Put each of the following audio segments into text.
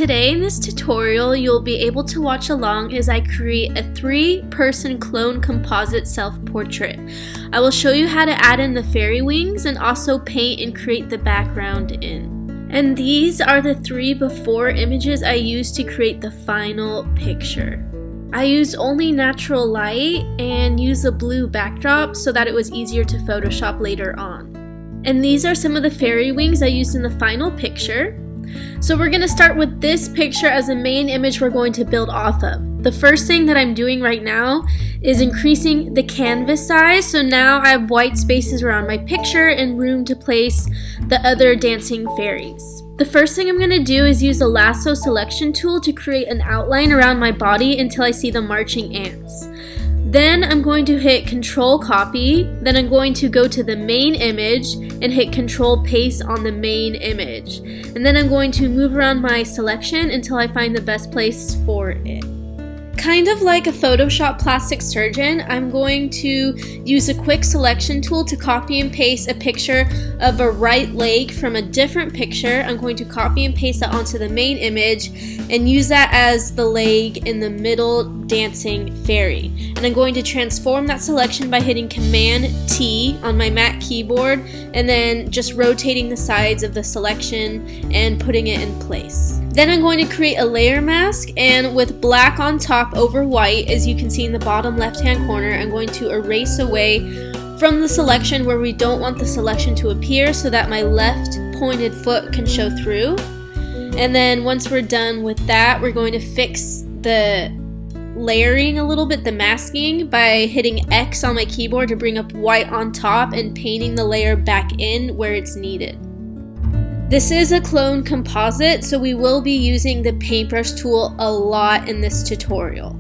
today in this tutorial, you'll be able to watch along as I create a 3-person clone composite self-portrait. I will show you how to add in the fairy wings and also paint and create the background in. And these are the 3 before images I used to create the final picture. I used only natural light and used a blue backdrop so that it was easier to Photoshop later on. And these are some of the fairy wings I used in the final picture. So we're going to start with this picture as the main image we're going to build off of. The first thing that I'm doing right now is increasing the canvas size, so now I have white spaces around my picture and room to place the other dancing fairies. The first thing I'm going to do is use the lasso selection tool to create an outline around my body until I see the marching ants. Then I'm going to hit Control Copy, then I'm going to go to the main image and hit Control Paste on the main image. And then I'm going to move around my selection until I find the best place for it. Kind of like a Photoshop plastic surgeon, I'm going to use a quick selection tool to copy and paste a picture of a right leg from a different picture. I'm going to copy and paste that onto the main image and use that as the leg in the middle dancing fairy. And I'm going to transform that selection by hitting Command T on my Mac keyboard and then just rotating the sides of the selection and putting it in place. Then I'm going to create a layer mask, and with black on top over white, as you can see in the bottom left hand corner, I'm going to erase away from the selection where we don't want the selection to appear so that my left pointed foot can show through. And then once we're done with that, we're going to fix the layering a little bit, the masking, by hitting X on my keyboard to bring up white on top and painting the layer back in where it's needed. This is a clone composite, so we will be using the paintbrush tool a lot in this tutorial.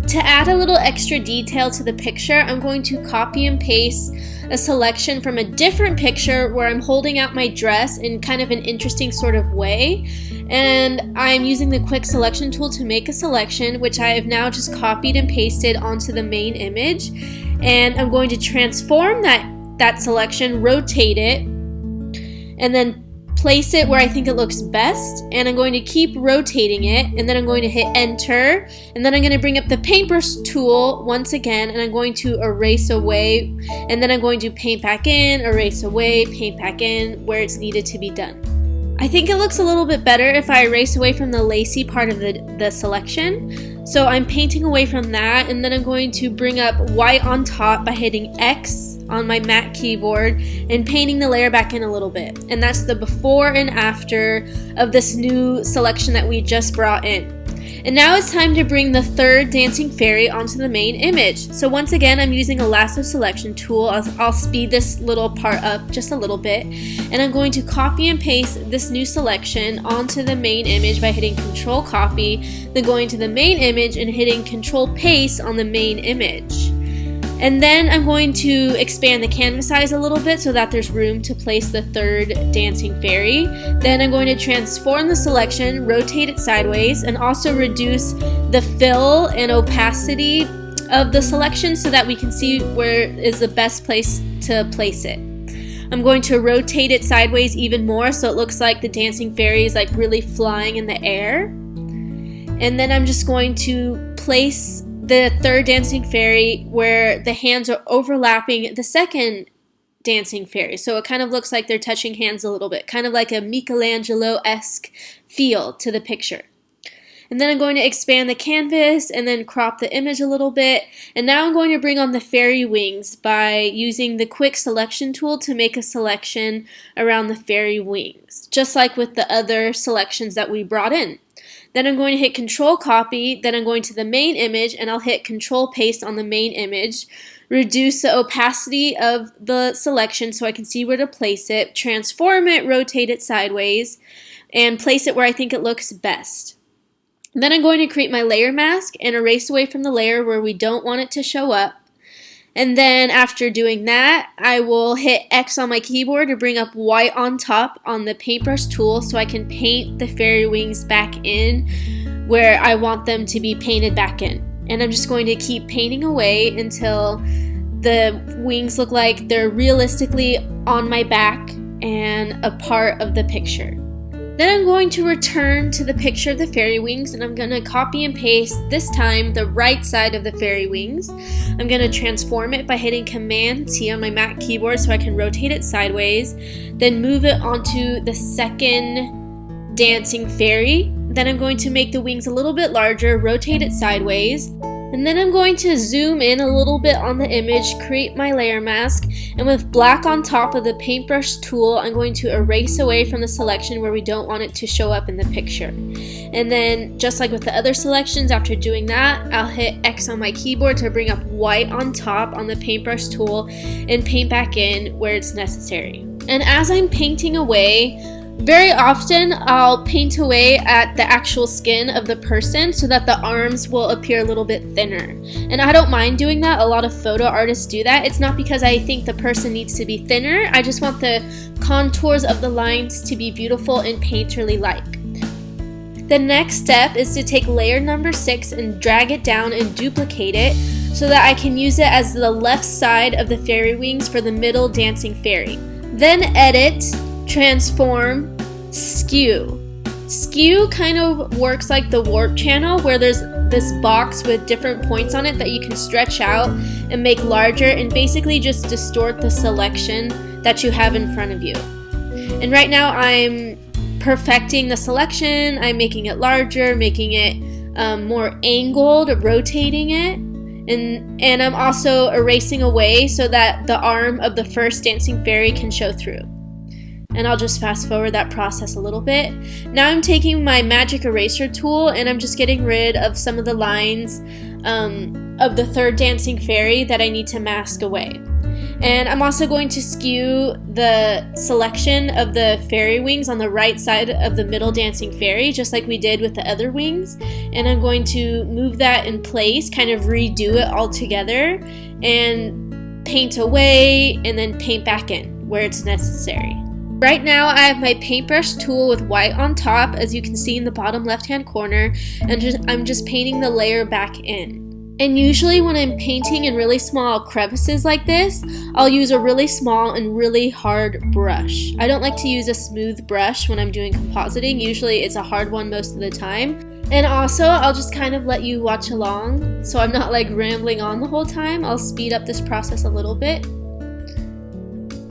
To add a little extra detail to the picture, I'm going to copy and paste a selection from a different picture where I'm holding out my dress in kind of an interesting sort of way. And I'm using the quick selection tool to make a selection, which I have now just copied and pasted onto the main image. And I'm going to transform that selection, rotate it, and then place it where I think it looks best. And I'm going to keep rotating it, and then I'm going to hit Enter, and then I'm going to bring up the paintbrush tool once again, and I'm going to erase away, and then I'm going to paint back in, erase away, paint back in where it's needed to be done. I think it looks a little bit better if I erase away from the lacy part of the selection. So I'm painting away from that, and then I'm going to bring up white on top by hitting X on my Mac keyboard and painting the layer back in a little bit. And that's the before and after of this new selection that we just brought in. And now it's time to bring the 3rd dancing fairy onto the main image. So once again, I'm using a lasso selection tool. I'll speed this little part up just a little bit. And I'm going to copy and paste this new selection onto the main image by hitting Control Copy, then going to the main image and hitting Control Paste on the main image. And then I'm going to expand the canvas size a little bit so that there's room to place the 3rd dancing fairy. Then I'm going to transform the selection, rotate it sideways, and also reduce the fill and opacity of the selection so that we can see where is the best place to place it. I'm going to rotate it sideways even more so it looks like the dancing fairy is like really flying in the air. And then I'm just going to place the 3rd dancing fairy where the hands are overlapping the 2nd dancing fairy. So it kind of looks like they're touching hands a little bit, kind of like a Michelangelo-esque feel to the picture. And then I'm going to expand the canvas and then crop the image a little bit. And now I'm going to bring on the fairy wings by using the quick selection tool to make a selection around the fairy wings, just like with the other selections that we brought in. Then I'm going to hit Control Copy, then I'm going to the main image, and I'll hit Control Paste on the main image, reduce the opacity of the selection so I can see where to place it, transform it, rotate it sideways, and place it where I think it looks best. Then I'm going to create my layer mask and erase away from the layer where we don't want it to show up. And then after doing that, I will hit X on my keyboard to bring up white on top on the paintbrush tool so I can paint the fairy wings back in where I want them to be painted back in. And I'm just going to keep painting away until the wings look like they're realistically on my back and a part of the picture. Then I'm going to return to the picture of the fairy wings, and I'm going to copy and paste, this time, the right side of the fairy wings. I'm going to transform it by hitting Command T on my Mac keyboard so I can rotate it sideways, then move it onto the second dancing fairy. Then I'm going to make the wings a little bit larger, rotate it sideways, and then I'm going to zoom in a little bit on the image, create my layer mask, and with black on top of the paintbrush tool, I'm going to erase away from the selection where we don't want it to show up in the picture. And then, just like with the other selections, after doing that, I'll hit X on my keyboard to bring up white on top on the paintbrush tool and paint back in where it's necessary. And as I'm painting away, very often I'll paint away at the actual skin of the person so that the arms will appear a little bit thinner. And I don't mind doing that. A lot of photo artists do that. It's not because I think the person needs to be thinner. I just want the contours of the lines to be beautiful and painterly-like. The next step is to take layer number 6 and drag it down and duplicate it so that I can use it as the left side of the fairy wings for the middle dancing fairy. Then edit, transform, skew. Skew kind of works like the warp channel, where there's this box with different points on it that you can stretch out and make larger and basically just distort the selection that you have in front of you. And right now I'm perfecting the selection. I'm making it larger, making it more angled, rotating it. And I'm also erasing away so that the arm of the first dancing fairy can show through. And I'll just fast forward that process a little bit. Now I'm taking my magic eraser tool and I'm just getting rid of some of the lines of the third dancing fairy that I need to mask away. And I'm also going to skew the selection of the fairy wings on the right side of the middle dancing fairy, just like we did with the other wings. And I'm going to move that in place, kind of redo it all together, and paint away and then paint back in where it's necessary. Right now I have my paintbrush tool with white on top, as you can see in the bottom left hand corner, and I'm just painting the layer back in. And usually when I'm painting in really small crevices like this, I'll use a really small and really hard brush. I don't like to use a smooth brush when I'm doing compositing. Usually it's a hard one most of the time. And also, I'll just kind of let you watch along, so I'm not like rambling on the whole time. I'll speed up this process a little bit.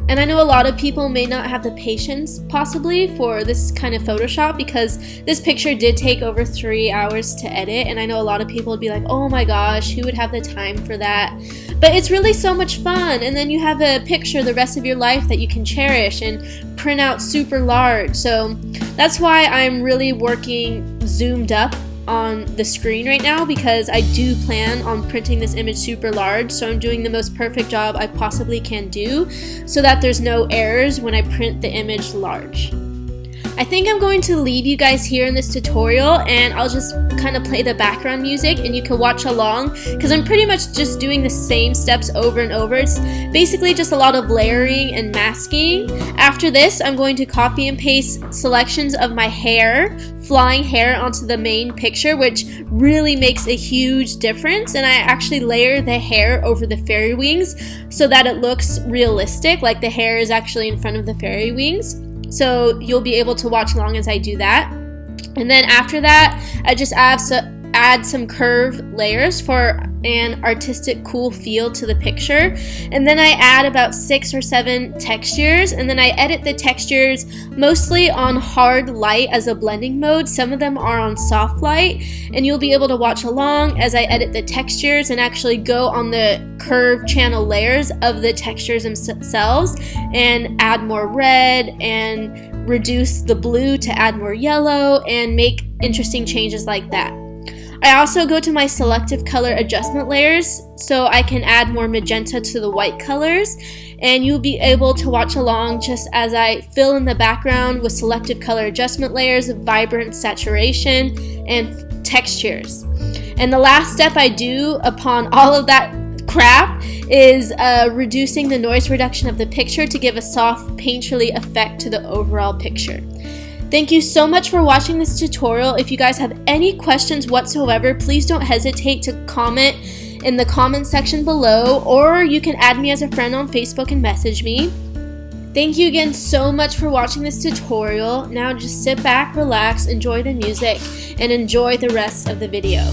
And I know a lot of people may not have the patience, possibly, for this kind of Photoshop, because this picture did take over 3 hours to edit, and I know a lot of people would be like, oh my gosh, who would have the time for that? But it's really so much fun, and then you have a picture the rest of your life that you can cherish and print out super large. So that's why I'm really working zoomed up on the screen right now, because I do plan on printing this image super large, so I'm doing the most perfect job I possibly can do so that there's no errors when I print the image large. I think I'm going to leave you guys here in this tutorial, and I'll just kind of play the background music and you can watch along, because I'm pretty much just doing the same steps over and over. It's basically just a lot of layering and masking. After this, I'm going to copy and paste selections of my hair, flying hair, onto the main picture, which really makes a huge difference. And I actually layer the hair over the fairy wings so that it looks realistic, like the hair is actually in front of the fairy wings. So you'll be able to watch along as I do that. And then after that, I just add some curved layers for an artistic, cool feel to the picture. And then I add about 6 or 7 textures, and then I edit the textures mostly on hard light as a blending mode. Some of them are on soft light, and you'll be able to watch along as I edit the textures and actually go on the curved channel layers of the textures themselves and add more red and reduce the blue to add more yellow and make interesting changes like that. I also go to my selective color adjustment layers so I can add more magenta to the white colors, and you'll be able to watch along just as I fill in the background with selective color adjustment layers, vibrant saturation, and textures. And the last step I do upon all of that crap is reducing the noise reduction of the picture to give a soft, painterly effect to the overall picture. Thank you so much for watching this tutorial. If you guys have any questions whatsoever, please don't hesitate to comment in the comment section below, or you can add me as a friend on Facebook and message me. Thank you again so much for watching this tutorial. Now just sit back, relax, enjoy the music, and enjoy the rest of the video.